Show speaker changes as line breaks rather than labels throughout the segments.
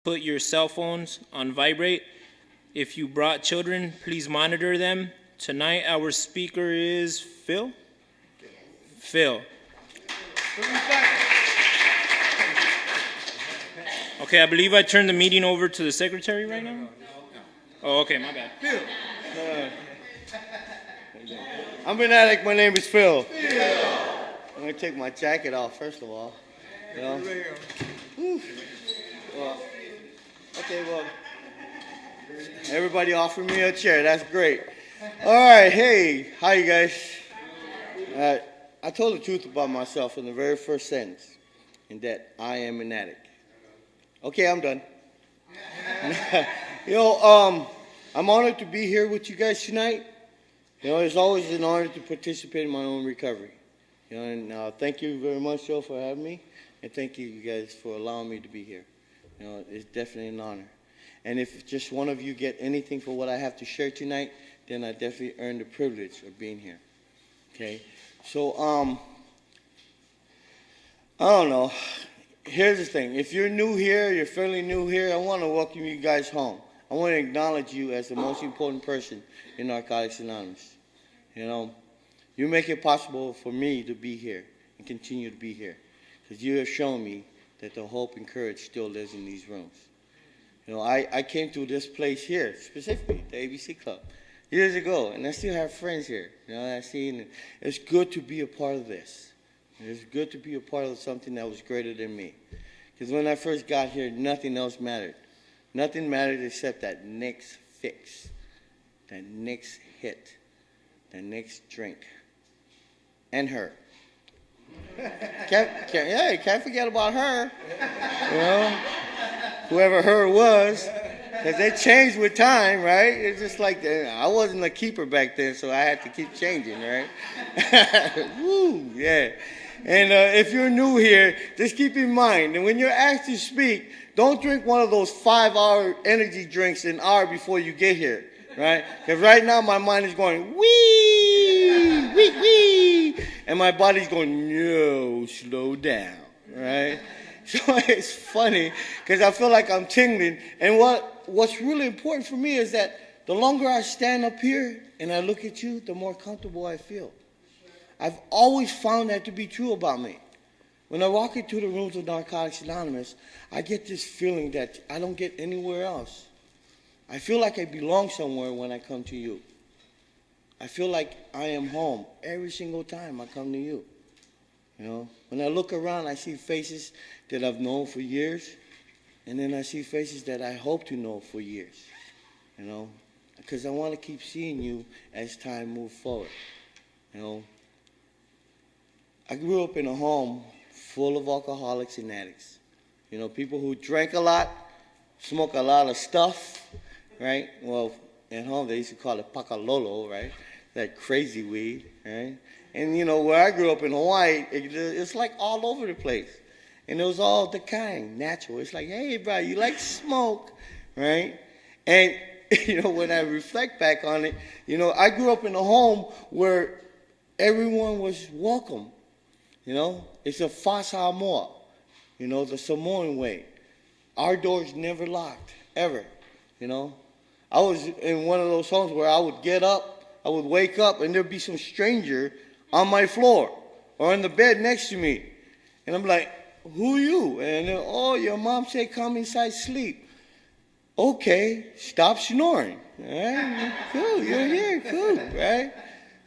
Put your cell phones on vibrate. If you brought children, please monitor them. Tonight, our speaker is Phil. Phil. Okay, I believe I turned the meeting over to the secretary right now. Oh, okay, my bad.
Phil. I'm an addict. My name is Phil. I'm gonna take my jacket off first of all. You know? Well, okay, well, everybody offered me a chair. That's great. All right, hey, hi you guys. I told the truth about myself in the very first sentence, in that I am an addict. Okay, I'm done. I'm honored to be here with you guys tonight. It's always an honor to participate in my own recovery. And thank you very much, Joe, for having me, and thank you guys for allowing me to be here. It's definitely an honor. And if just one of you get anything for what I have to share tonight, then I definitely earned the privilege of being here. Okay? So, I don't know. Here's the thing. If you're new here, you're fairly new here, I want to welcome you guys home. I want to acknowledge you as the most important person in Narcotics Anonymous. You make it possible for me to be here and continue to be here, because you have shown me that the hope and courage still lives in these rooms. I came to this place here, specifically the ABC Club, years ago, and I still have friends here. It's good to be a part of this. It's good to be a part of something that was greater than me. Because when I first got here, nothing else mattered. Nothing mattered except that next fix, that next hit, that next drink, and her. Can't forget about her. Whoever her was, because they changed with time, right? It's just like I wasn't a keeper back then, so I had to keep changing, right? Woo, yeah. And if you're new here, just keep in mind, and when you're asked to speak, don't drink one of those 5-hour energy drinks an hour before you get here, right? Because right now my mind is going, wee, wee, wee, and my body's going, no, slow down, right? So it's funny because I feel like I'm tingling. And what's really important for me is that the longer I stand up here and I look at you, the more comfortable I feel. I've always found that to be true about me. When I walk into the rooms of Narcotics Anonymous, I get this feeling that I don't get anywhere else. I feel like I belong somewhere when I come to you. I feel like I am home every single time I come to you. When I look around, I see faces that I've known for years, and then I see faces that I hope to know for years, because I want to keep seeing you as time moves forward. I grew up in a home full of alcoholics and addicts. People who drank a lot, smoke a lot of stuff, right? Well, at home they used to call it pakalolo, right? That crazy weed, right? And where I grew up in Hawaii, it's like all over the place. And it was all the kind, natural. It's like, hey, bro, you like to smoke, right? And, when I reflect back on it, I grew up in a home where everyone was welcome. It's a fa Samoa, the Samoan way. Our doors never locked, ever, I was in one of those homes where I would get up, I would wake up, and there'd be some stranger on my floor or in the bed next to me. And I'm like, who are you? And then, oh, your mom said come inside sleep. Okay, stop snoring. Right? Cool, you're here, cool, right?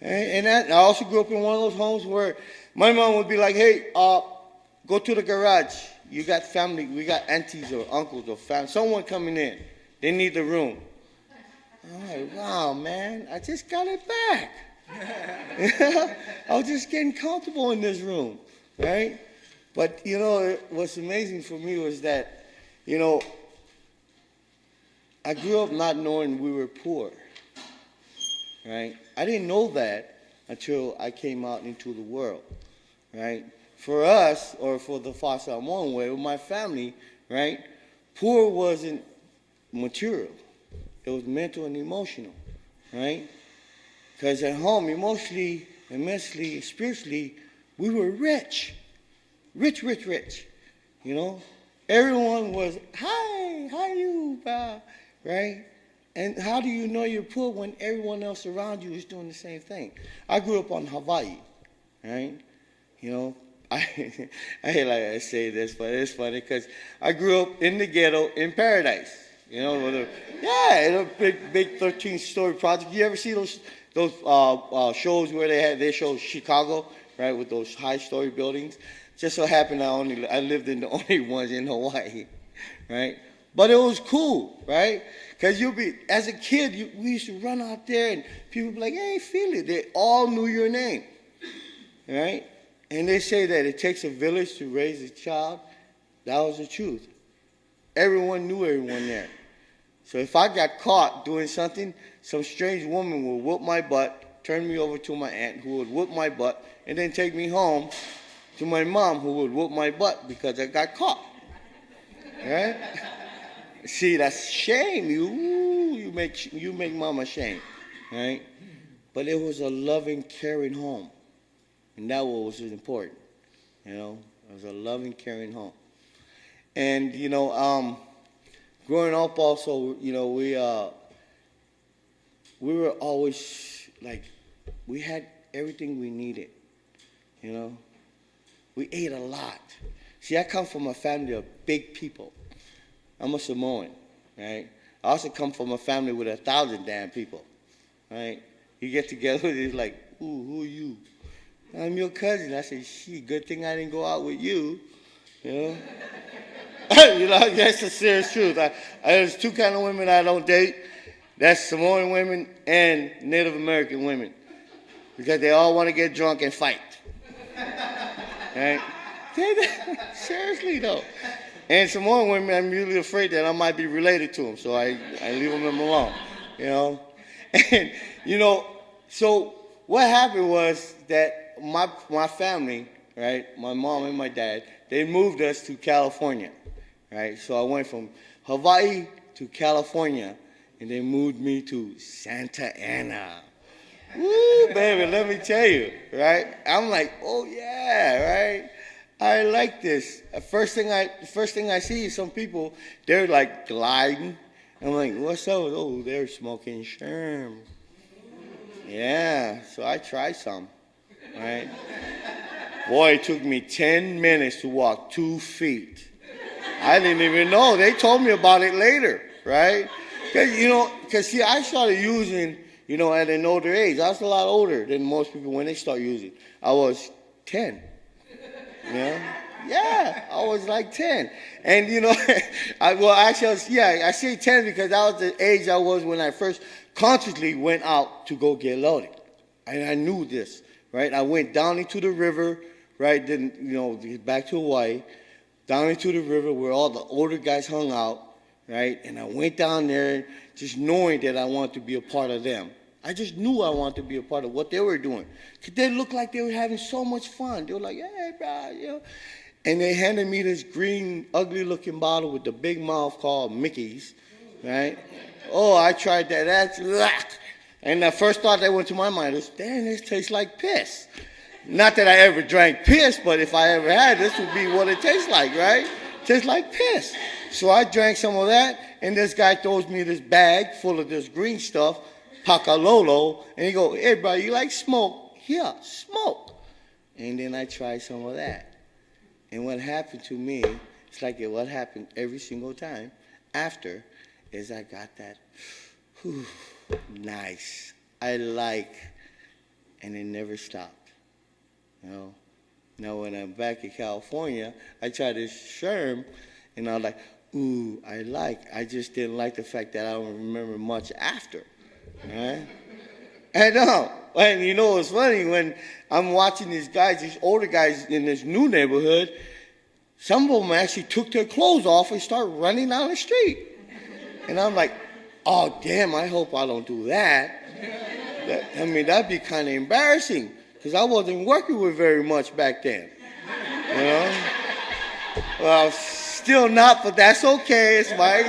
And I also grew up in one of those homes where my mom would be like, hey, go to the garage. You got family, we got aunties or uncles or family, someone coming in. They need the room. I'm like, wow, man, I just got it back. I was just getting comfortable in this room, right? But, what's amazing for me was that, I grew up not knowing we were poor, right? I didn't know that until I came out into the world, right? For us, or for the Fa Samoan way, with my family, right, poor wasn't material. It was mental and emotional, right? Because at home, emotionally, mentally, spiritually, we were rich. Rich. Everyone was, hi, how you, right? And how do you know you're poor when everyone else around you is doing the same thing? I grew up on Hawaii, right? You know, I hate like I say this, but it's funny because I grew up in the ghetto in Paradise. You know, in a big 13-story project. You ever see those shows where they show Chicago, right, with those high-story buildings? Just so happened I lived in the only ones in Hawaii, right? But it was cool, right? Because as a kid, we used to run out there and people would be like, hey, feel it. They all knew your name, right? And they say that it takes a village to raise a child. That was the truth. Everyone knew everyone there. So if I got caught doing something, some strange woman would whoop my butt, turn me over to my aunt who would whoop my butt, and then take me home to my mom who would whoop my butt because I got caught. Right? See, that's shame. You make mama shame. Right? But it was a loving, caring home. And that was important. You know, it was a loving, caring home. And, growing up also, we were always like, we had everything we needed, We ate a lot. See, I come from a family of big people. I'm a Samoan, right? I also come from a family with 1,000 damn people, right? You get together, it's like, ooh, who are you? I'm your cousin. I said, good thing I didn't go out with you, That's the serious truth. There's two kind of women I don't date. That's Samoan women and Native American women. Because they all want to get drunk and fight. Right? Seriously, though. And Samoan women, I'm usually afraid that I might be related to them. So I leave them alone, And, so what happened was that my family, right, my mom and my dad, they moved us to California. Right, so I went from Hawaii to California, and they moved me to Santa Ana. Woo, baby, let me tell you, right? I'm like, oh yeah, right? I like this. The first thing I see is some people, they're like gliding. I'm like, what's up? Oh, they're smoking sherm. Yeah, so I tried some, right? Boy, it took me 10 minutes to walk 2 feet. I didn't even know. They told me about it later, right? Because see, I started using, at an older age. I was a lot older than most people when they start using. I was 10. Yeah, I was like 10. And, I say 10 because that was the age I was when I first consciously went out to go get loaded. And I knew this, right? I went down into the river, right? Then, back to Hawaii. Down into the river where all the older guys hung out, right? And I went down there just knowing that I wanted to be a part of them. I just knew I wanted to be a part of what they were doing. Because they looked like they were having so much fun. They were like, hey, bro, And they handed me this green, ugly-looking bottle with the big mouth called Mickey's, right? Oh, I tried that. And the first thought that went to my mind was, damn, this tastes like piss. Not that I ever drank piss, but if I ever had, this would be what it tastes like, right? Tastes like piss. So I drank some of that, and this guy throws me this bag full of this green stuff, Pakalolo, and he goes, hey, bro, you like smoke? Yeah, smoke. And then I tried some of that. And what happened to me, it's like what happened every single time after, is I got that, nice, I like, and it never stopped. Now when I'm back in California, I tried this sherm, and I was like, ooh, I just didn't like the fact that I don't remember much after, right? I know. And it's funny, when I'm watching these older guys in this new neighborhood, some of them actually took their clothes off and started running down the street. And I'm like, oh, damn, I hope I don't do that. That'd be kind of embarrassing. Because I wasn't working with very much back then, Well, still not, but that's okay. It's fine,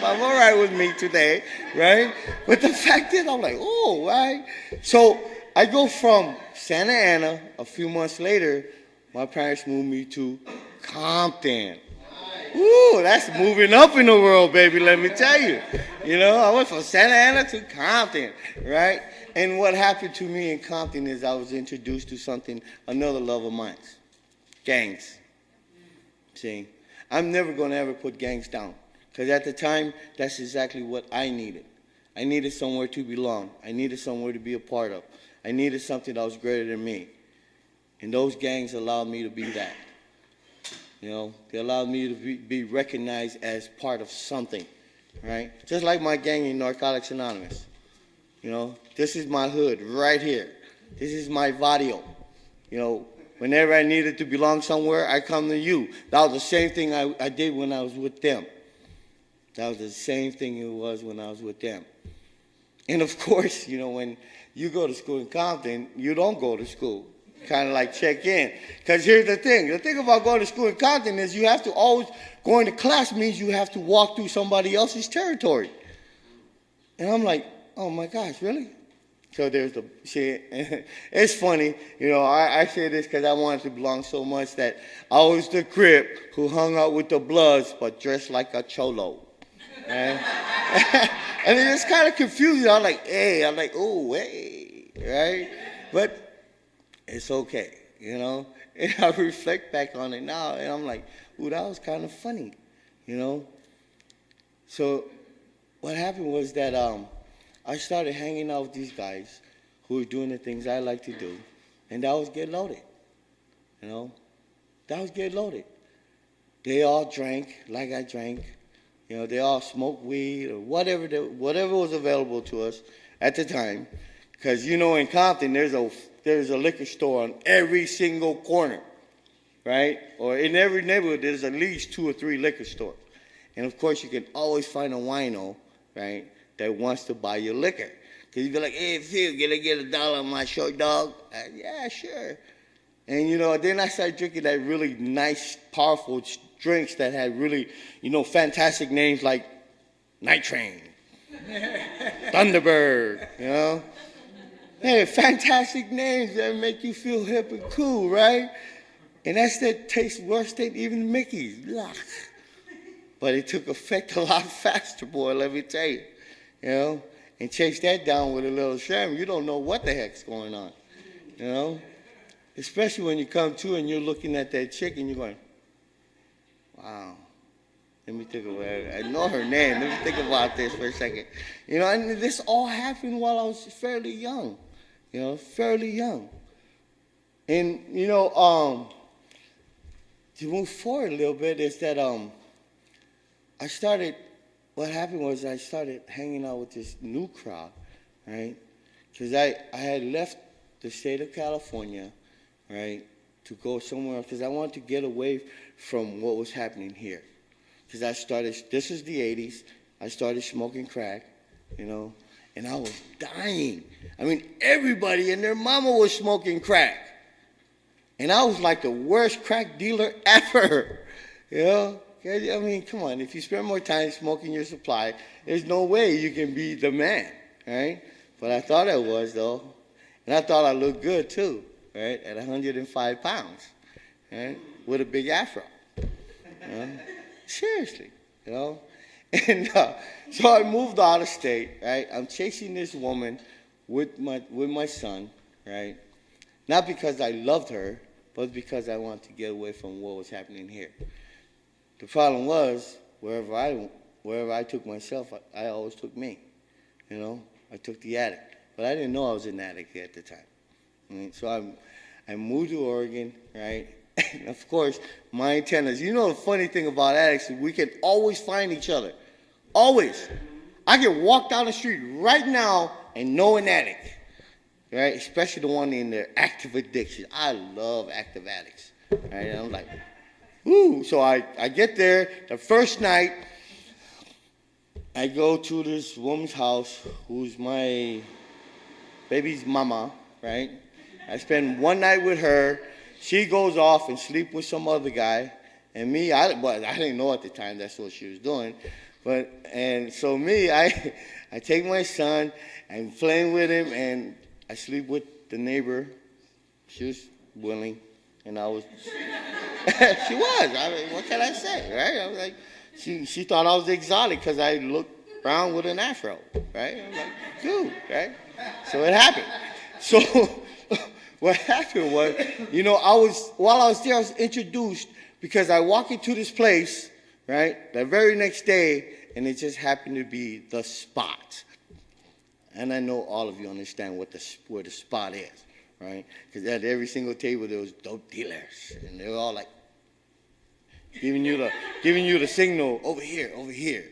I'm all right with me today, right? But the fact is, I'm like, oh, right? So I go from Santa Ana. A few months later, my parents moved me to Compton. Ooh, that's moving up in the world, baby, let me tell you. You know, I went from Santa Ana to Compton, right? And what happened to me in Compton is I was introduced to something, another love of mine, gangs. See, I'm never going to ever put gangs down. Because at the time, that's exactly what I needed. I needed somewhere to belong. I needed somewhere to be a part of. I needed something that was greater than me. And those gangs allowed me to be that. You know, they allowed me to be recognized as part of something, right? Just like my gang in Narcotics Anonymous. You know, this is my hood right here. This is my barrio. You know, whenever I needed to belong somewhere, I come to you. That was the same thing I did when I was with them. That was the same thing it was when I was with them. And of course, you know, when you go to school in Compton, you don't go to school. Kind of like check in. Because here's the thing. The thing about going to school in Compton is you have to always, going to class means you have to walk through somebody else's territory. And I'm like, oh my gosh, really? So there's the shit. It's funny, you know, I say this because I wanted to belong so much that I was the Crip who hung out with the Bloods but dressed like a cholo. Right? And it was kind of confusing. I'm like, hey, I'm like, oh, hey, right? But it's okay, you know? And I reflect back on it now, and I'm like, ooh, that was kind of funny, you know? So what happened was that I started hanging out with these guys who were doing the things I like to do, and that was Get Loaded, you know? That was Get Loaded. They all drank like I drank. You know, they all smoked weed or whatever was available to us at the time. Because, you know, in Compton, there's a liquor store on every single corner, right? Or in every neighborhood, there's at least 2 or 3 liquor stores. And, of course, you can always find a wino, right, that wants to buy your liquor. Because you be like, hey, Phil, can I get $1 on my short dog? Yeah, sure. And, you know, then I started drinking that really nice, powerful drinks that had really, you know, fantastic names like Night Train, Thunderbird, you know. Hey, fantastic names that make you feel hip and cool, right? And that tastes worse than even Mickey's. Blah. But it took effect a lot faster, boy, let me tell you. You know? And chase that down with a little sham, you don't know what the heck's going on. You know? Especially when you come to and you're looking at that chick and you're going, wow. Let me think about it. I know her name. Let me think about this for a second. You know, and this all happened while I was fairly young. You know, fairly young. And, you know, to move forward a little bit is that what happened was I started hanging out with this new crowd, right? Because I had left the state of California, right, to go somewhere else because I wanted to get away from what was happening here. Because this is the 80s, I started smoking crack, you know, and I was dying. I mean, everybody and their mama was smoking crack. And I was like the worst crack dealer ever, you know. I mean, come on, if you spend more time smoking your supply, there's no way you can be the man, right? But I thought I was, though. And I thought I looked good, too, right, at 105 pounds, right, with a big afro. You know? Seriously, you know? And so I moved out of state, right? I'm chasing this woman with my son, right? Not because I loved her, but because I wanted to get away from what was happening here. The problem was, wherever I took myself, I always took me, you know? I took the addict. But I didn't know I was an addict at the time. Right? So I moved to Oregon, right? And of course, my antennas. You know the funny thing about addicts is we can always find each other. Always. I can walk down the street right now and know an addict. Right? Especially the one in their active addiction. I love active addicts. Right? And I'm like, woo. So I get there the first night. I go to this woman's house who's my baby's mama, right? I spend one night with her. She goes off and sleep with some other guy. And me, I didn't know at the time that's what she was doing. And so me, I take my son, I'm playing with him, and I sleep with the neighbor. She was willing, and I was She was. I mean, what can I say, right? I was like, she thought I was exotic because I looked brown with an afro, right? I was like, dude, right? So it happened. So what happened was, while I was there, I was introduced because I walked into this place, right, the very next day, and it just happened to be the spot. And I know all of you understand where the spot is, right? Because at every single table there was dope dealers, and they were all like giving you the signal, over here, over here.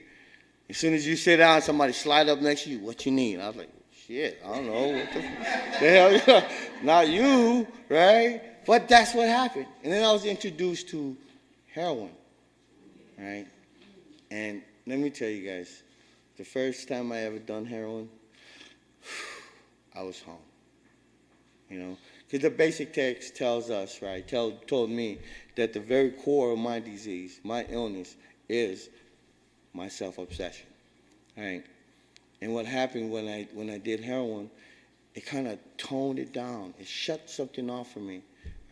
As soon as you sit down, somebody slide up next to you. What you need? I was like, shit, I don't know. What the hell? Not you, right? But that's what happened. And then I was introduced to heroin, right? And let me tell you guys, the first time I ever done heroin, I was home, because the basic text tells us, right, told me that the very core of my disease, my illness, is my self-obsession, right? And what happened when I did heroin, it kind of toned it down. It shut something off for me,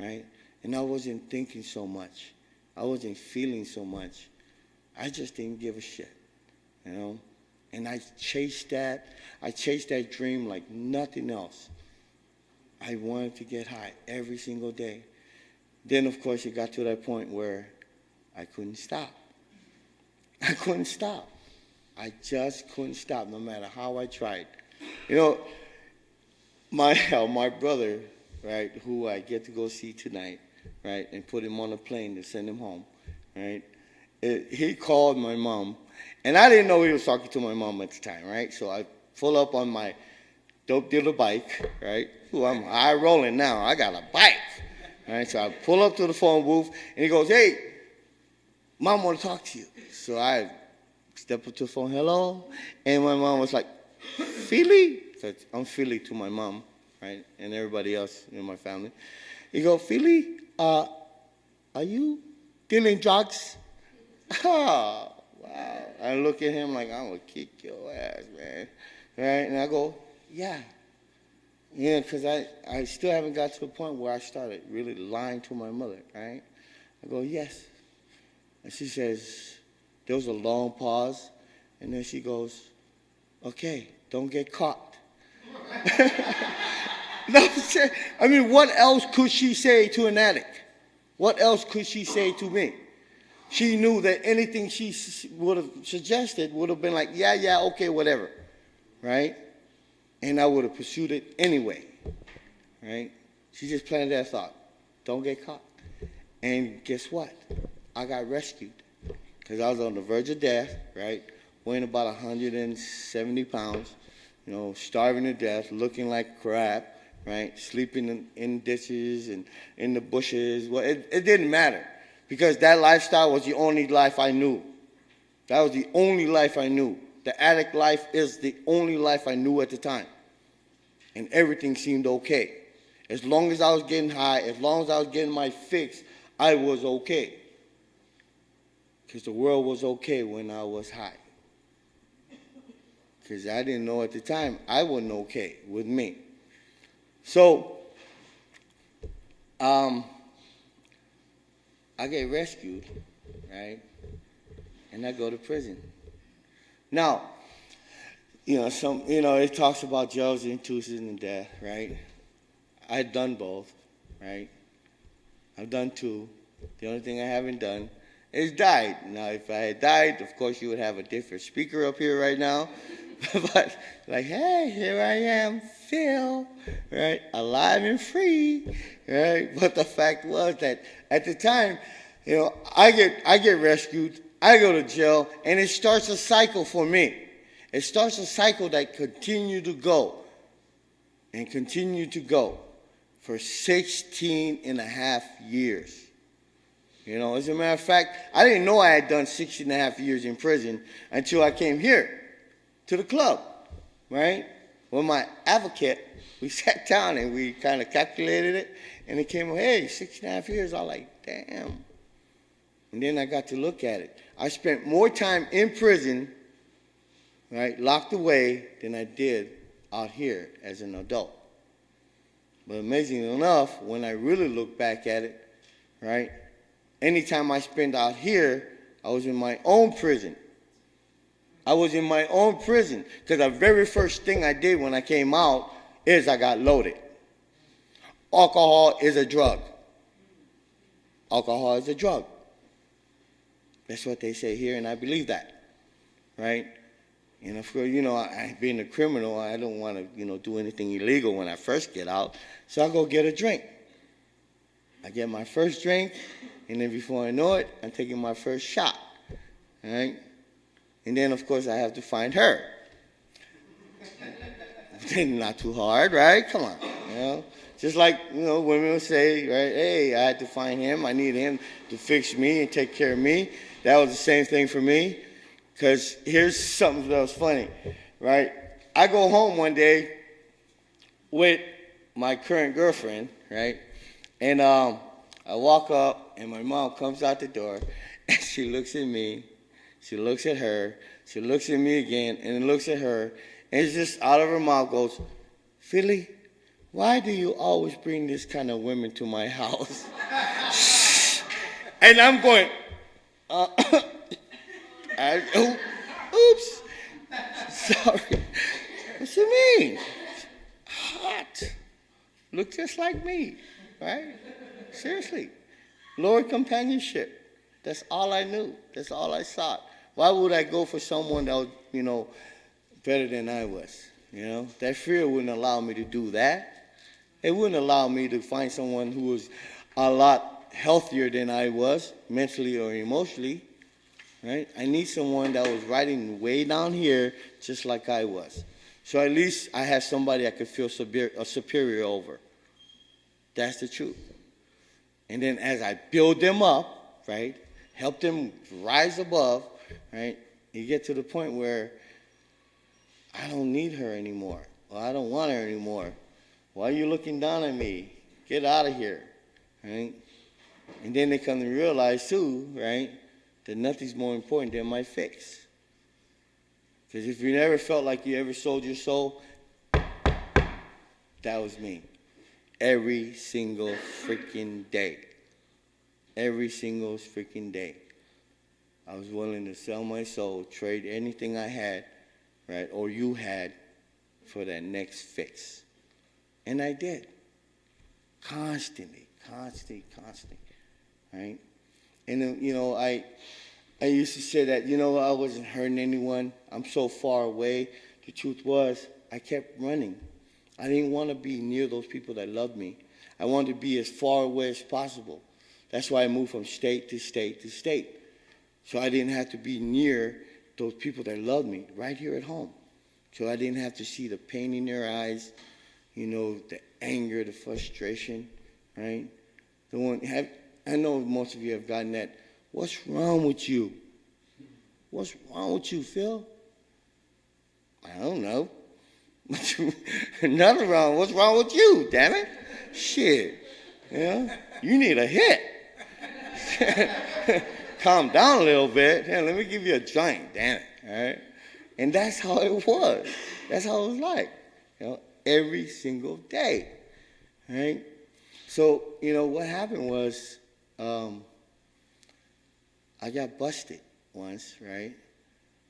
right? And I wasn't thinking so much. I wasn't feeling so much. I just didn't give a shit, And I chased that dream like nothing else. I wanted to get high every single day. Then, of course, it got to that point where I couldn't stop. I couldn't stop. I just couldn't stop, no matter how I tried. My brother, right, who I get to go see tonight, right, and put him on a plane to send him home, right, he called my mom, and I didn't know he was talking to my mom at the time, right? So I pull up on my dope dealer bike, right? Ooh, I'm high rolling now. I got a bike, right? So I pull up to the phone booth, and he goes, "Hey, Mom want to talk to you." So I step up to the phone, "Hello," and my mom was like, "Philly?" So I'm Philly to my mom, right, and everybody else in my family. He goes, "Philly, are you dealing drugs?" Oh, wow. I look at him like, I'm going to kick your ass, man. Right? And I go, yeah. Yeah, because I still haven't got to a point where I started really lying to my mother, right? I go, yes. And she says, there was a long pause, and then she goes, okay, don't get caught. No, I mean, what else could she say to an addict? What else could she say to me? She knew that anything she would have suggested would have been like, yeah, okay, whatever, right? And I would have pursued it anyway, right? She just planted that thought, don't get caught. And guess what? I got rescued because I was on the verge of death, right? Weighing about 170 pounds, starving to death, looking like crap, right? Sleeping in ditches and in the bushes. Well, it didn't matter. Because that lifestyle was the only life I knew. That was the only life I knew. The addict life is the only life I knew at the time. And everything seemed okay. As long as I was getting high, as long as I was getting my fix, I was okay. Because the world was okay when I was high. Because I didn't know at the time I wasn't okay with me. So, I get rescued, right? And I go to prison. Now, it talks about jails, intuitions, and death, right? I've done both, right? I've done two. The only thing I haven't done is died. Now, if I had died, of course, you would have a different speaker up here right now. But like, hey, here I am, Phil, right? Alive and free, right? But the fact was that at the time, I get rescued, I go to jail, and it starts a cycle for me. It starts a cycle that continued to go and continued to go for 16 and a half years. As a matter of fact, I didn't know I had done 16 and a half years in prison until I came here to the club, right? With my advocate, we sat down and we kind of calculated it, and it came, hey, 6.5 years. I was like, damn. And then I got to look at it. I spent more time in prison, right, locked away, than I did out here as an adult. But amazingly enough, when I really look back at it, right, anytime I spent out here, I was in my own prison. I was in my own prison because the very first thing I did when I came out is I got loaded. Alcohol is a drug. Alcohol is a drug. That's what they say here, and I believe that, right? And of course, I being a criminal, I don't want to, do anything illegal when I first get out, so I go get a drink. I get my first drink, and then before I know it, I'm taking my first shot, right? And then, of course, I have to find her. Not too hard, right? Come on, Just like, women will say, right, hey, I had to find him. I need him to fix me and take care of me. That was the same thing for me. Because here's something that was funny, right? I go home one day with my current girlfriend, right? And I walk up, and my mom comes out the door, and she looks at me. She looks at her. She looks at me again, and then looks at her. And it's just out of her mouth goes, Philly, why do you always bring this kind of women to my house? And I'm going, oops, sorry. What you mean? Hot. Look just like me, right? Seriously. Lord companionship. That's all I knew. That's all I sought. Why would I go for someone that was, better than I was? That fear wouldn't allow me to do that. It wouldn't allow me to find someone who was a lot healthier than I was, mentally or emotionally, right? I need someone that was riding way down here just like I was. So at least I have somebody I could feel superior over. That's the truth. And then as I build them up, right, help them rise above, right, you get to the point where I don't need her anymore, or I don't want her anymore. Why are you looking down at me? Get out of here, right? And then they come to realize, too, right, that nothing's more important than my fix. Because if you never felt like you ever sold your soul, that was me. Every single freaking day. Every single freaking day. I was willing to sell my soul, trade anything I had, right, or you had, for that next fix. And I did. Constantly, right? And then, I used to say that, I wasn't hurting anyone. I'm so far away. The truth was, I kept running. I didn't want to be near those people that loved me. I wanted to be as far away as possible. That's why I moved from state to state to state. So I didn't have to be near those people that loved me right here at home. So I didn't have to see the pain in their eyes, the anger, the frustration, right? I know most of you have gotten that. What's wrong with you? What's wrong with you, Phil? I don't know. Nothing wrong. What's wrong with you, damn it? Shit. You need a hit. Calm down a little bit. Let me give you a joint, damn it. All right? And that's how it was. That's how it was like. Every single day. Right? So, what happened was I got busted once, right?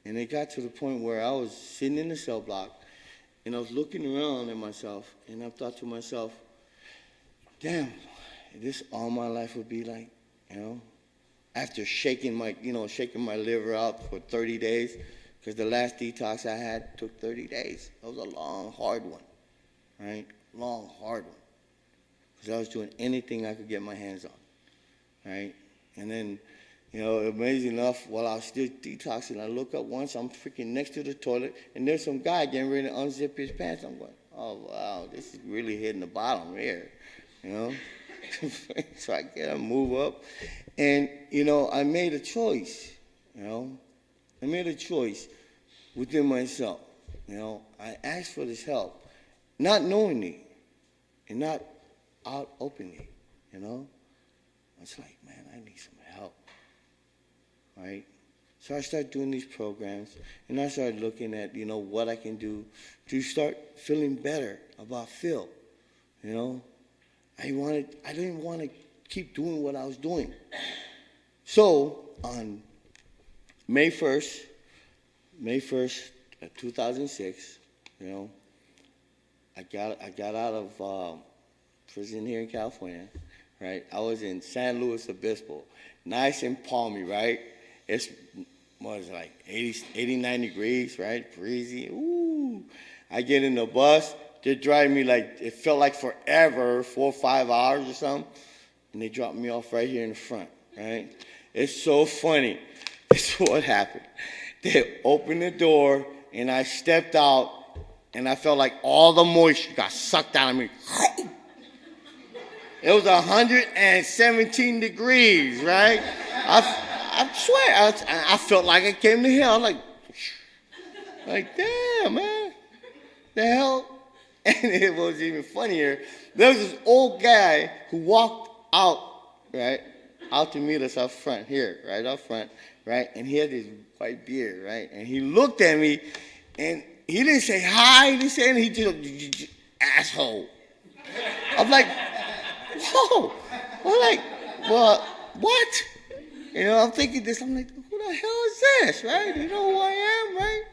And it got to the point where I was sitting in the cell block, and I was looking around at myself, and I thought to myself, damn, this all my life would be like, After shaking my liver out for 30 days, because the last detox I had took 30 days. It was a long, hard one, right? Long, hard one. Because I was doing anything I could get my hands on, right? And then, amazing enough, while I was still detoxing, I look up once, I'm freaking next to the toilet, and there's some guy getting ready to unzip his pants. I'm going, oh, wow, this is really hitting the bottom here, So I get up, move up, and, I made a choice, I made a choice within myself, I asked for this help, not knowingly, and not out openly, It's like, man, I need some help, right? So I started doing these programs, and I started looking at, what I can do to start feeling better about Phil, I didn't want to keep doing what I was doing. So on May 1st, 2006, you know, I got out of prison here in California, right? I was in San Luis Obispo, nice and palmy, right? It's what is it, like 89 degrees, right? Breezy. Ooh. I get in the bus. They drive me like, it felt like forever, 4 or 5 hours or something. And they dropped me off right here in the front, right? It's so funny. This is what happened. They opened the door, and I stepped out, and I felt like all the moisture got sucked out of me. It was 117 degrees, right? I swear, I felt like I came to hell. I was like, damn, man. The hell? And it was even funnier. There was this old guy who walked out, right, out to meet us up front here, right up front, right? And he had this white beard, right? And he looked at me, and he didn't say hi. He didn't say anything. He just, asshole. I'm like, whoa. I'm like, well, what? You know, I'm thinking this. I'm like, who the hell is this, right? You know who I am, right?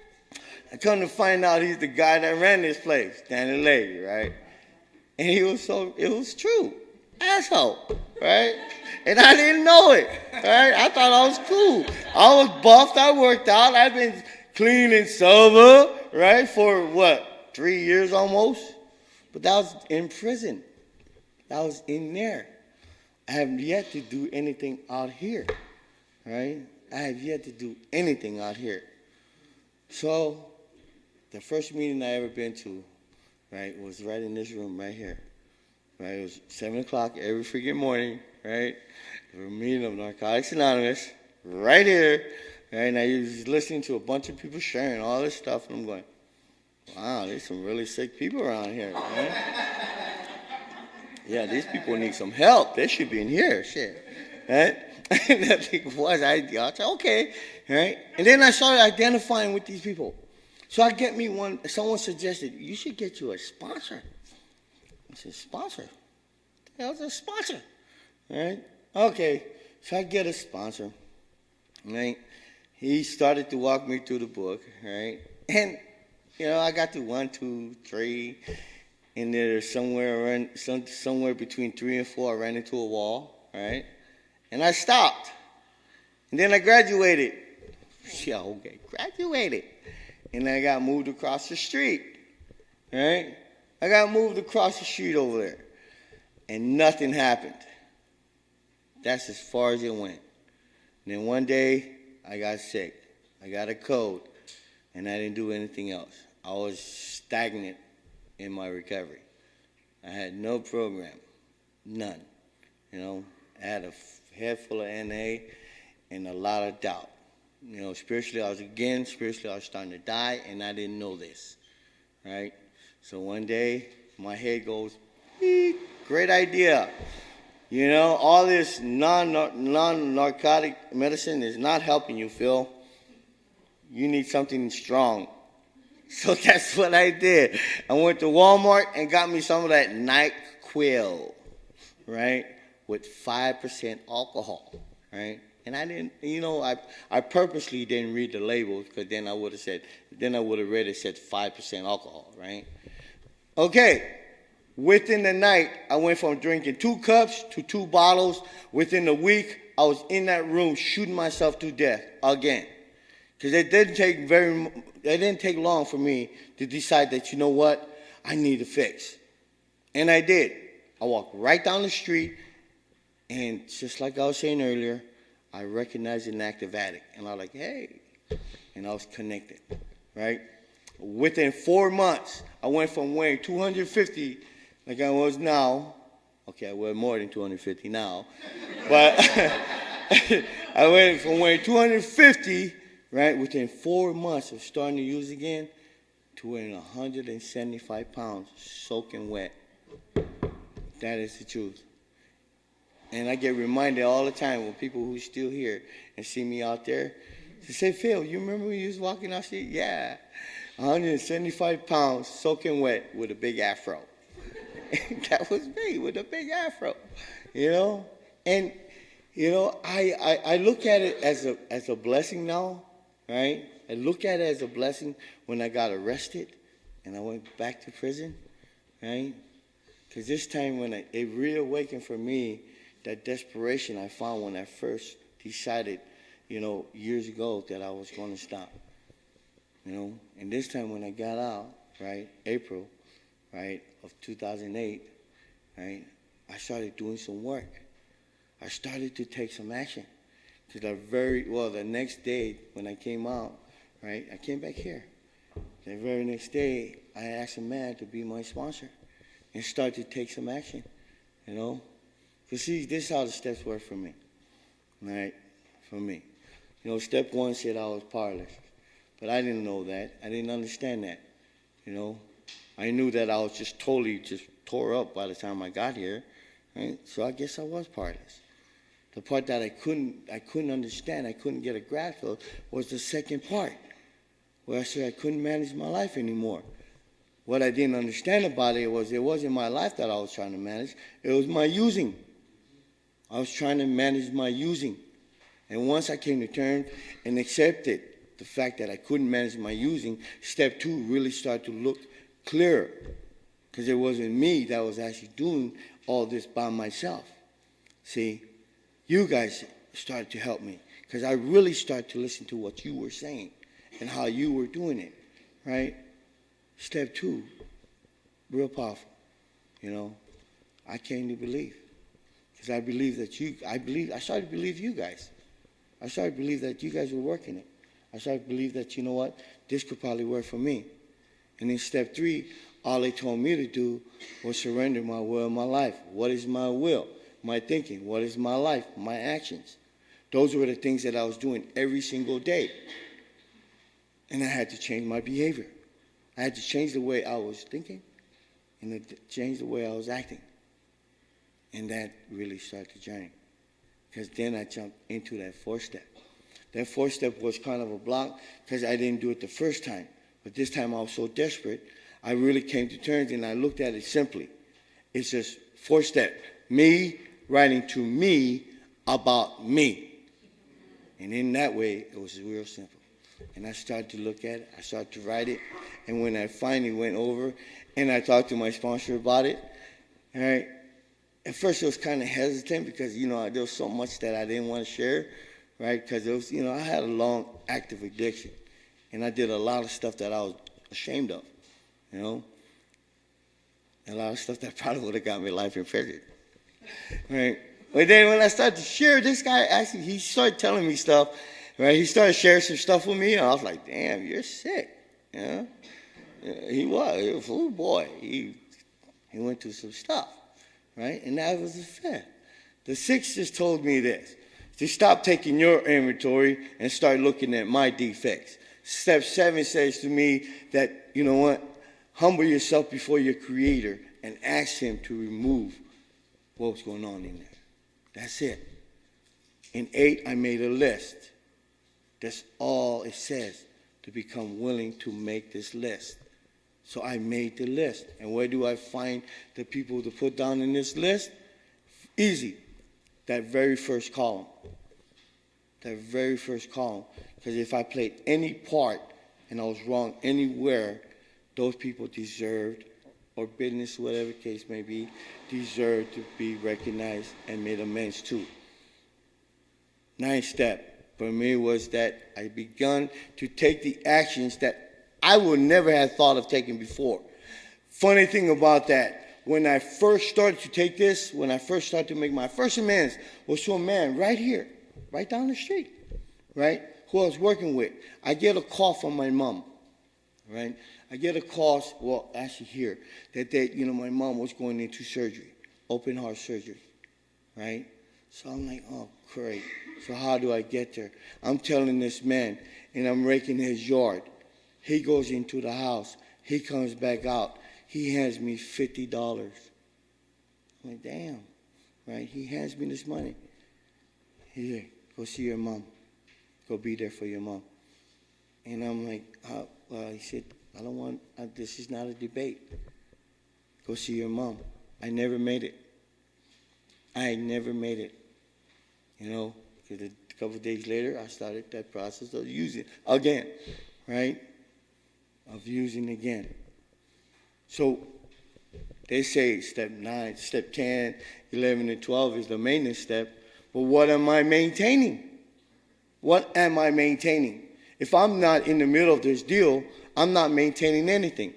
I come to find out he's the guy that ran this place, Danny Lady, right? And it was true. Asshole, right? And I didn't know it, right? I thought I was cool. I was buffed. I worked out. I've been clean and sober, right, for what, 3 years almost? But that was in prison. That was in there. I have yet to do anything out here, right? I have yet to do anything out here. So the first meeting I ever been to, right, was right in this room right here. Right, it was 7 o'clock every freaking morning, right? We were meeting of Narcotics Anonymous right here, right? And I was listening to a bunch of people sharing all this stuff, and I'm going, wow, there's some really sick people around here, right? Yeah, these people need some help. They should be in here, shit, right? And I think it was, I said, okay, right? And then I started identifying with these people. So I get me one, someone suggested, you should get you a sponsor. I said, sponsor? What the hell's a sponsor? Right? Okay, so I get a sponsor. Right? He started to walk me through the book, right? And, you know, I got to 1, 2, 3, and there's somewhere between 3 and 4, I ran into a wall, right? And I stopped. And then I graduated. Yeah, okay, graduated. And I got moved across the street, right? I got moved across the street over there, and nothing happened. That's as far as it went. And then one day, I got sick. I got a cold, and I didn't do anything else. I was stagnant in my recovery. I had no program, none. You know, I had a head full of NA and a lot of doubt. You know, spiritually, I was starting to die, and I didn't know this, right? So one day, my head goes, beep, great idea. You know, all this non-narcotic medicine is not helping you, Phil. You need something strong. So that's what I did. I went to Walmart and got me some of that NyQuil, right, with 5% alcohol, right? And I didn't, you know, I purposely didn't read the labels because then I would have read it said 5% alcohol, right? Okay, within the night, I went from drinking 2 cups to 2 bottles. Within a week, I was in that room shooting myself to death again. Because it didn't take long for me to decide that, you know what, I need a fix. And I did. I walked right down the street, and just like I was saying earlier, I recognized an active addict. And I was like, hey, and I was connected, right? Within 4 months, I went from weighing 250 like I was now. Okay, I weigh more than 250 now. But I went from weighing 250, right, within 4 months of starting to use again, to weighing 175 pounds, soaking wet. That is the truth. And I get reminded all the time when people who are still here and see me out there, they say, Phil, you remember when you was walking out the street? Yeah. 175 pounds, soaking wet with a big afro. That was me with a big afro, you know? And You know, I look at it as a blessing now, right? I look at it as a blessing when I got arrested and I went back to prison, right? Because this time when it reawakened for me that desperation I found when I first decided, years ago that I was going to stop, And this time when I got out, right, April, right, of 2008, right, I started doing some work. I started to take some action. Because the next day when I came out, right, I came back here. The very next day, I asked a man to be my sponsor and start to take some action, Because see, this is how the steps work for me, right, for me. Step one said I was powerless, but I didn't know that. I didn't understand that, I knew that I was just totally tore up by the time I got here, right? So I guess I was powerless. The part that I couldn't understand, I couldn't get a grasp of, was the second part, where I said I couldn't manage my life anymore. What I didn't understand about it wasn't my life that I was trying to manage, it was my using. I was trying to manage my using. And once I came to terms and accepted the fact that I couldn't manage my using, step two really started to look clearer, because it wasn't me that was actually doing all this by myself. See, you guys started to help me, because I really started to listen to what you were saying and how you were doing it, right? Step two, real powerful, I came to believe, because I believe that I started to believe you guys. I started to believe that you guys were working it. I started to believe that, this could probably work for me. And then step three, all they told me to do was surrender my will and my life. What is my will? My thinking. What is my life? My actions. Those were the things that I was doing every single day. And I had to change my behavior. I had to change the way I was thinking and change the way I was acting. And that really started the journey. Because then I jumped into that fourth step. That fourth step was kind of a block because I didn't do it the first time. But this time I was so desperate, I really came to terms and I looked at it simply. It's just fourth step. Me writing to me about me. And in that way, it was real simple. And I started to look at it. I started to write it. And when I finally went over and I talked to my sponsor about it, all right, at first it was kind of hesitant because, there was so much that I didn't want to share, right? Because it was, I had a long active addiction. And I did a lot of stuff that I was ashamed of, A lot of stuff that probably would have got me life in prison, right? But then when I started to share, this guy actually, he started telling me stuff, right? He started sharing some stuff with me, and I was like, damn, you're sick, Yeah, he was, oh boy, he went through some stuff, right? And that was the fifth. The sixth just told me this, to stop taking your inventory and start looking at my defects. Step 7 says to me that, humble yourself before your Creator and ask Him to remove what was going on in there. That's it. In 8, I made a list. That's all it says, to become willing to make this list. So I made the list. And where do I find the people to put down in this list? Easy. That very first column. That very first column. Because if I played any part and I was wrong anywhere, those people deserved, or business, whatever the case may be, deserved to be recognized and made amends to. 9th step for me was that I begun to take the actions that I would never have thought of taking before. Funny thing about that, when I first started to take this, when I first started to make my first amends, was to a man right here, right down the street, right, who I was working with. I get a call from my mom, right? I get a call, actually here, that my mom was going into surgery, open heart surgery, right? So I'm like, oh, great. So how do I get there? I'm telling this man, and I'm raking his yard. He goes into the house. He comes back out. He hands me $50. I'm like, damn, right? He hands me this money. Here, go see your mom. Go be there for your mom. And I'm like, he said, I don't want, this is not a debate. Go see your mom. I never made it. I never made it. because a couple of days later, I started that process of using again, right? Of using again. So they say step 9, step 10, 11, and 12 is the maintenance step. But what am I maintaining? What am I maintaining? If I'm not in the middle of this deal, I'm not maintaining anything.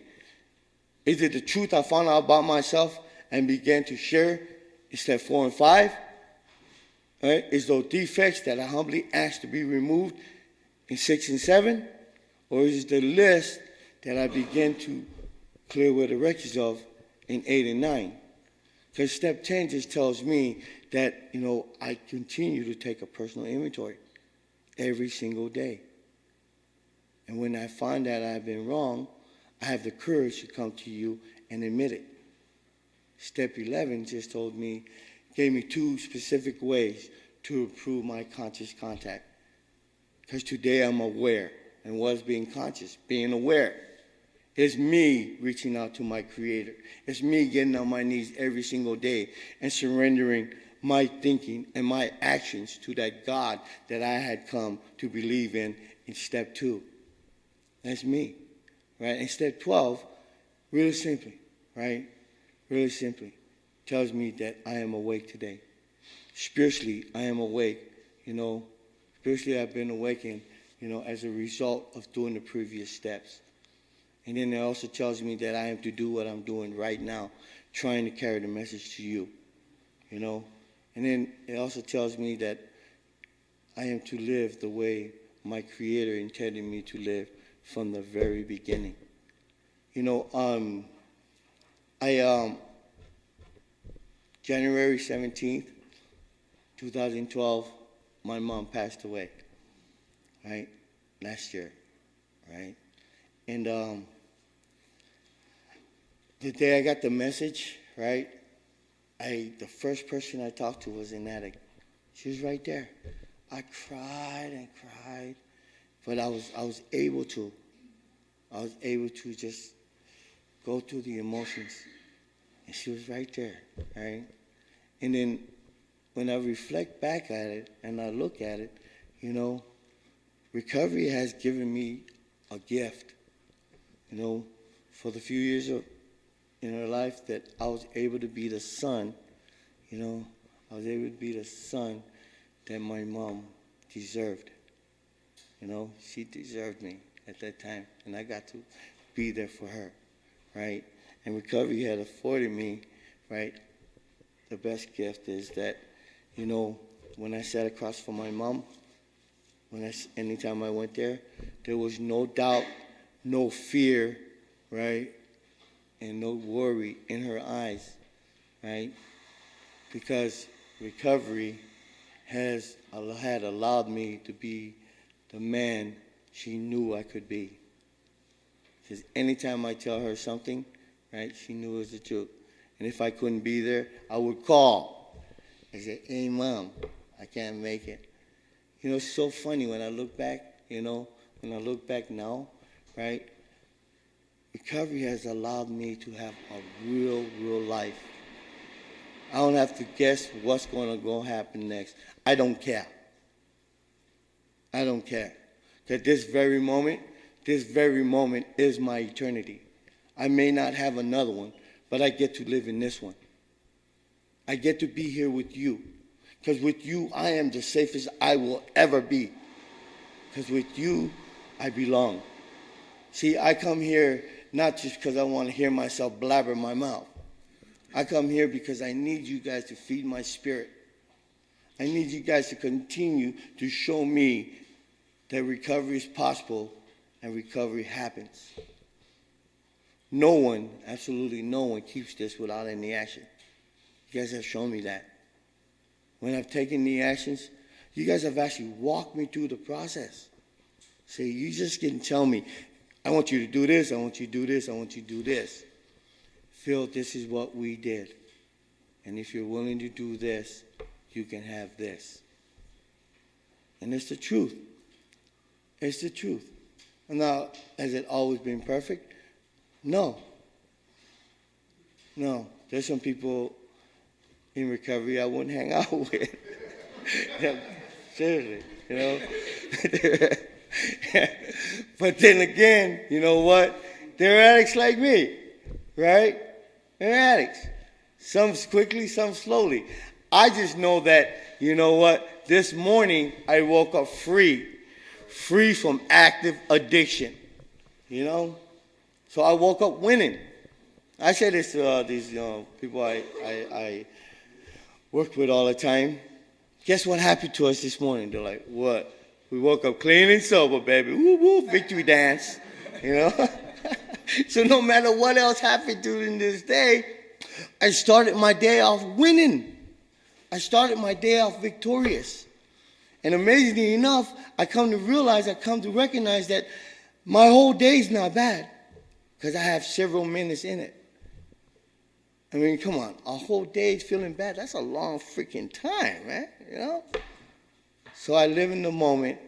Is it the truth I found out about myself and began to share in step 4 and 5? Right? Is those defects that I humbly asked to be removed in 6 and 7? Or is it the list that I began to clear away the wreckage of in 8 and 9? Because step 10 just tells me that, I continue to take a personal inventory every single day. And when I find that I've been wrong, I have the courage to come to you and admit it. Step 11 just gave me 2 specific ways to improve my conscious contact. Because today I'm aware. And what's being conscious? Being aware. It's me reaching out to my Creator. It's me getting on my knees every single day and surrendering my thinking and my actions to that God that I had come to believe in step 2. That's me, right? And step 12, really simply, right? Really simply, tells me that I am awake today. Spiritually, I am awake, Spiritually, I've been awakened, as a result of doing the previous steps. And then it also tells me that I am to do what I'm doing right now, trying to carry the message to you, And then it also tells me that I am to live the way my Creator intended me to live from the very beginning. January 17th, 2012, my mom passed away, right? Last year, right? And the day I got the message, right, the first person I talked to was an addict. She was right there. I cried and cried, but I was able to just go through the emotions, and she was right there, right? And then when I reflect back at it and I look at it, recovery has given me a gift, for the few years in her life that I was able to be the son, I was able to be the son that my mom deserved. She deserved me at that time, and I got to be there for her, right? And recovery had afforded me, right? The best gift is that, when I sat across from my mom, anytime I went there was no doubt, no fear, right? And no worry in her eyes, right? Because recovery had allowed me to be the man she knew I could be. Because anytime I tell her something, right, she knew it was the truth. And if I couldn't be there, I would call. I say, hey, Mom, I can't make it. It's so funny when I look back, now, right? Recovery has allowed me to have a real life. I don't have to guess what's going to happen next. I don't care. Because this very moment is my eternity. I may not have another one, but I get to live in this one. I get to be here with you. Because with you, I am the safest I will ever be. Because with you, I belong. See, I come here not just because I want to hear myself blabber my mouth. I come here because I need you guys to feed my spirit. I need you guys to continue to show me that recovery is possible and recovery happens. No one, absolutely no one, keeps this without any action. You guys have shown me that. When I've taken the actions, you guys have actually walked me through the process. See, you just didn't tell me, I want you to do this, I want you to do this, I want you to do this. Phil, this is what we did. And if you're willing to do this, you can have this. And it's the truth. It's the truth. Now, has it always been perfect? No. There's some people in recovery I wouldn't hang out with. Seriously, you know. But then again, you know what? They're addicts like me, right? They're addicts. Some quickly, some slowly. I just know that, you know what? This morning I woke up free from active addiction, you know? So I woke up winning. I say this to these people I work with all the time. Guess what happened to us this morning? They're like, what? We woke up clean and sober, baby. Woo woo, victory dance, you know? So no matter what else happened during this day, I started my day off winning. I started my day off victorious. And amazingly enough, I come to recognize that my whole day is not bad because I have several minutes in it. I mean, come on, a whole day feeling bad, that's a long freaking time, man, you know? So I live in the moment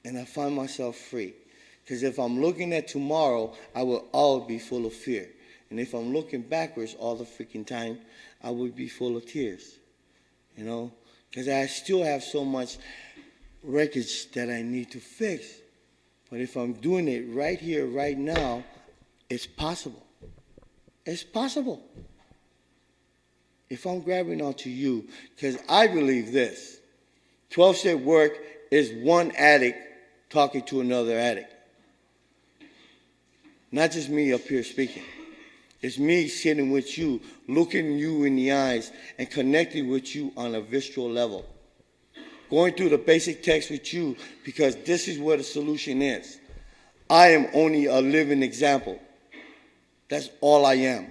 and I find myself free. Because if I'm looking at tomorrow, I will always be full of fear. And if I'm looking backwards all the freaking time, I would be full of tears, you know? Because I still have so much wreckage that I need to fix. But if I'm doing it right here, right now, it's possible. It's possible. If I'm grabbing onto you, because I believe this, 12-step work is one addict talking to another addict. Not just me up here speaking. It's me sitting with you, looking you in the eyes, and connecting with you on a visceral level. Going through the basic text with you because this is where the solution is. I am only a living example. That's all I am.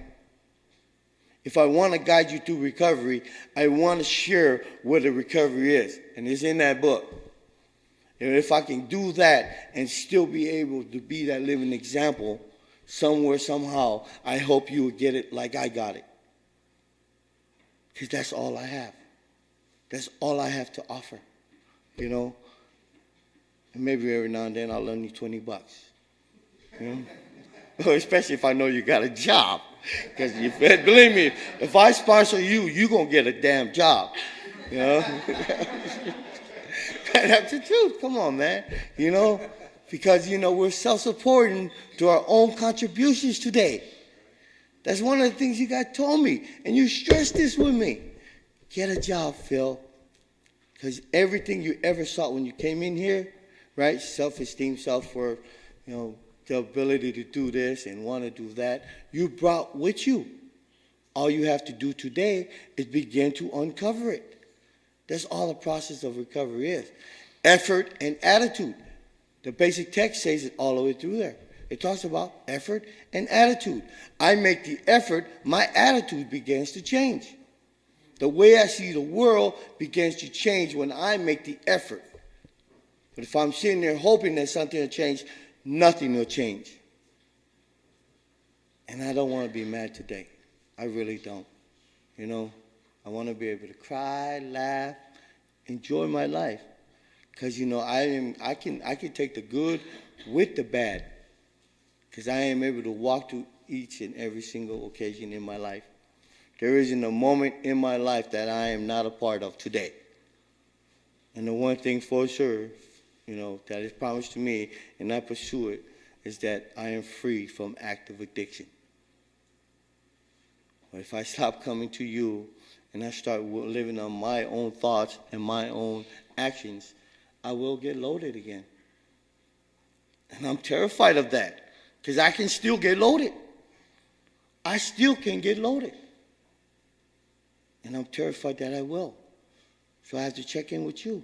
If I want to guide you through recovery, I want to share where the recovery is. And it's in that book. And if I can do that and still be able to be that living example, somewhere, somehow, I hope you will get it like I got it. Because that's all I have. That's all I have to offer, you know. And maybe every now and then I'll lend you $20, you know. Especially if I know you got a job. Because believe me, if I sponsor you, you're going to get a damn job, you know. That's the truth. Come on, man, you know. Because, you know, we're self-supporting to our own contributions today. That's one of the things you guys told me. And you stressed this with me. Get a job, Phil. Because everything you ever sought when you came in here, right? Self-esteem, self-worth, you know, the ability to do this and want to do that, you brought with you. All you have to do today is begin to uncover it. That's all the process of recovery is. Effort and attitude. The basic text says it all the way through there. It talks about effort and attitude. I make the effort, my attitude begins to change. The way I see the world begins to change when I make the effort. But if I'm sitting there hoping that something will change, nothing will change. And I don't want to be mad today. I really don't. You know, I want to be able to cry, laugh, enjoy my life. Because, you know, I can take the good with the bad. Because I am able to walk through each and every single occasion in my life. There isn't a moment in my life that I am not a part of today. And the one thing for sure, you know, that is promised to me, and I pursue it, is that I am free from active addiction. But if I stop coming to you and I start living on my own thoughts and my own actions, I will get loaded again. And I'm terrified of that because I can still get loaded. I still can get loaded. And I'm terrified that I will. So I have to check in with you.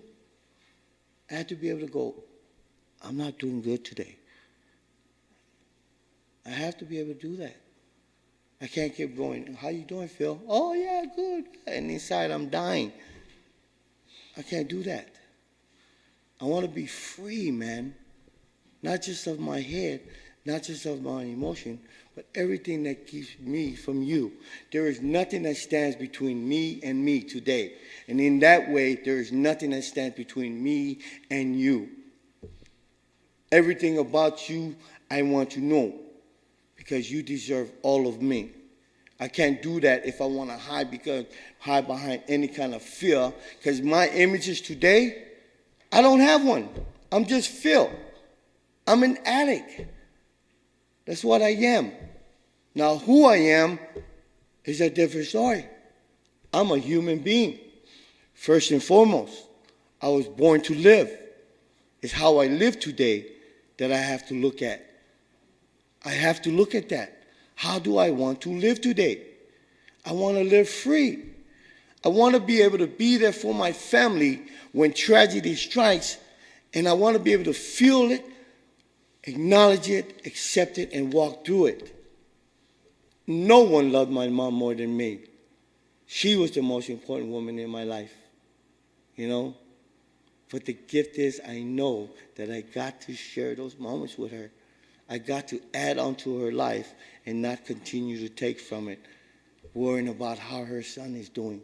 I have to be able to go, I'm not doing good today. I have to be able to do that. I can't keep going, how you doing, Phil? Oh, yeah, good. And inside I'm dying. I can't do that. I want to be free, man. Not just of my head, not just of my emotion, but everything that keeps me from you. There is nothing that stands between me and me today. And in that way, there is nothing that stands between me and you. Everything about you, I want to know. Because you deserve all of me. I can't do that if I want to hide behind any kind of fear. Because my images today, I don't have one. I'm just Phil. I'm an addict. That's what I am. Now, who I am is a different story. I'm a human being. First and foremost, I was born to live. It's how I live today that I have to look at. I have to look at that. How do I want to live today? I want to live free. I want to be able to be there for my family when tragedy strikes, and I want to be able to feel it, acknowledge it, accept it, and walk through it. No one loved my mom more than me. She was the most important woman in my life, you know? But the gift is I know that I got to share those moments with her. I got to add on to her life and not continue to take from it, worrying about how her son is doing.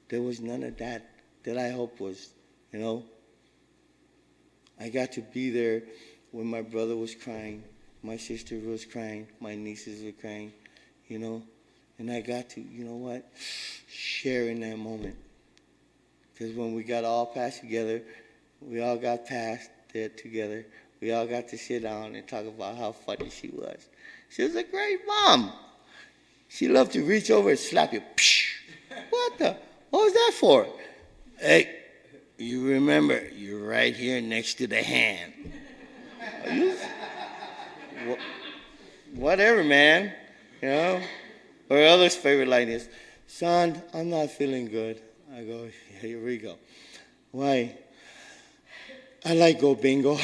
There was none of that I hope was, you know. I got to be there when my brother was crying, my sister was crying, my nieces were crying, you know. And I got to, you know what, share in that moment. Because when we got all passed together, we all got past there together. We all got to sit down and talk about how funny she was. She was a great mom. She loved to reach over and slap you. Psh! What was that for? Hey, you remember, you're right here next to the hand. Whatever, man. You know? Or others' favorite line is, son, I'm not feeling good. I go, here we go. Why? I like go bingo.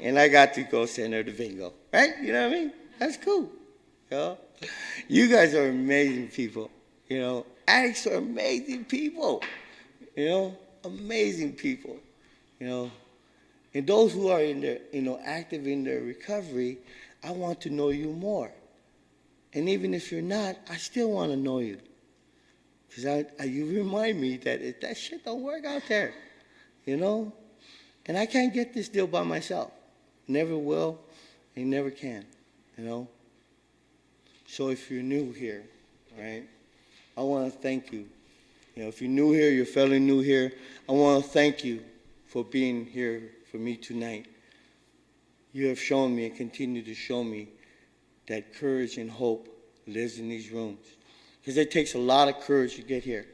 And I got to go send her to bingo. Right? You know what I mean? That's cool. You know? You guys are amazing people. You know? Addicts are amazing people. You know? Amazing people. You know? And those who are in their, you know, active in their recovery, I want to know you more. And even if you're not, I still want to know you. Because you remind me that that shit don't work out there. You know? And I can't get this deal by myself. Never will and never can. You know? So if you're new here, right, I want to thank you. You know, if you're new here, you're fairly new here, I want to thank you for being here for me tonight. You have shown me and continue to show me that courage and hope lives in these rooms. Because it takes a lot of courage to get here.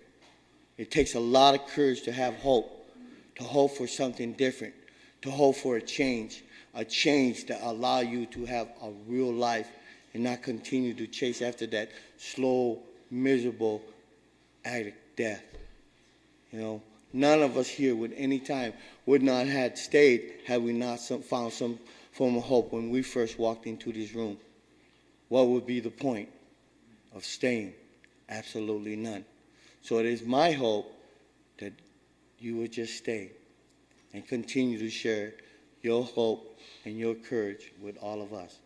It takes a lot of courage to have hope, to hope for something different, to hope for a change that allow you to have a real life and not continue to chase after that slow, miserable addict death. You know, none of us here would not have stayed had we not found some form of hope when we first walked into this room. What would be the point of staying? Absolutely none. So it is my hope that you would just stay and continue to share your hope and your courage with all of us.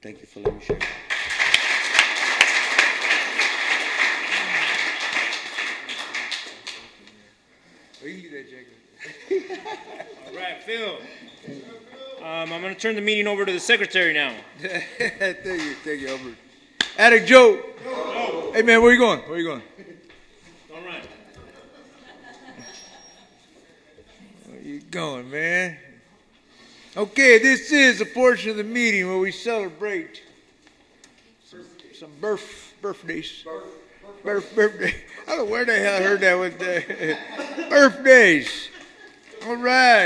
Thank you for letting me share.
All right, Phil. I'm going to turn the meeting over to the secretary now.
Thank you, Albert. Addict Joe. Hey, man, where you going?
All right.
Where you going, man? Okay, this is a portion of the meeting where we celebrate some birthdays. Birthday. I don't know where the hell I heard that one day. Birthdays. All right.